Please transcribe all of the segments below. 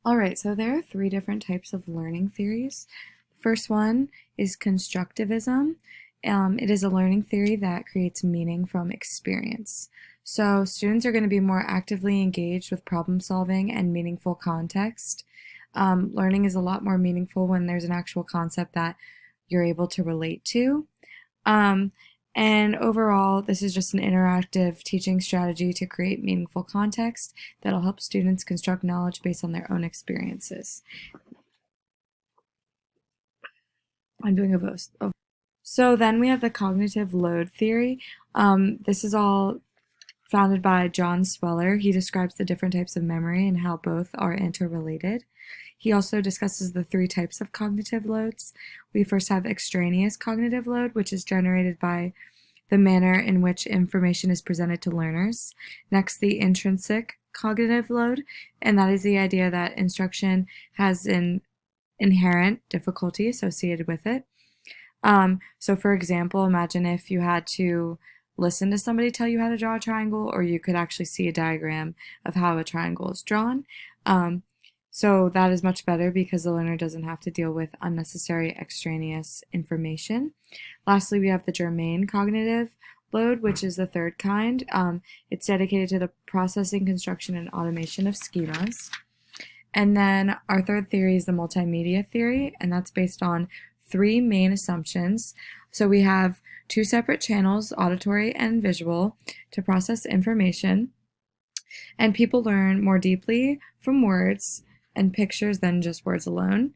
All right, so there are three different types of learning theories. The first one is constructivism. It is a learning theory that creates meaning from experience. So students are going to be more actively engaged with problem solving and meaningful context. Learning is a lot more meaningful when there's an actual concept that you're able to relate to. Um, and overall, this is just an interactive teaching strategy to create meaningful context that'll help students construct knowledge based on their own experiences. I'm doing a voice. Oh. So then we have the cognitive load theory. This is all founded by John Sweller. He describes the different types of memory and how both are interrelated. He also discusses the three types of cognitive loads. We first have extraneous cognitive load, which is generated by the manner in which information is presented to learners. Next, the intrinsic cognitive load, and that is the idea that instruction has an inherent difficulty associated with it. So for example, imagine if you had to listen to somebody tell you how to draw a triangle, or you could actually see a diagram of how a triangle is drawn. So that is much better because the learner doesn't have to deal with unnecessary extraneous information. Lastly, we have the germane cognitive load, which is the third kind. It's dedicated to the processing, construction, and automation of schemas. And then our third theory is the multimedia theory, and that's based on three main assumptions. So we have two separate channels, auditory and visual, to process information. And people learn more deeply from words and pictures than just words alone.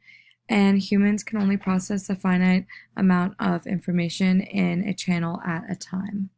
And humans can only process a finite amount of information in a channel at a time.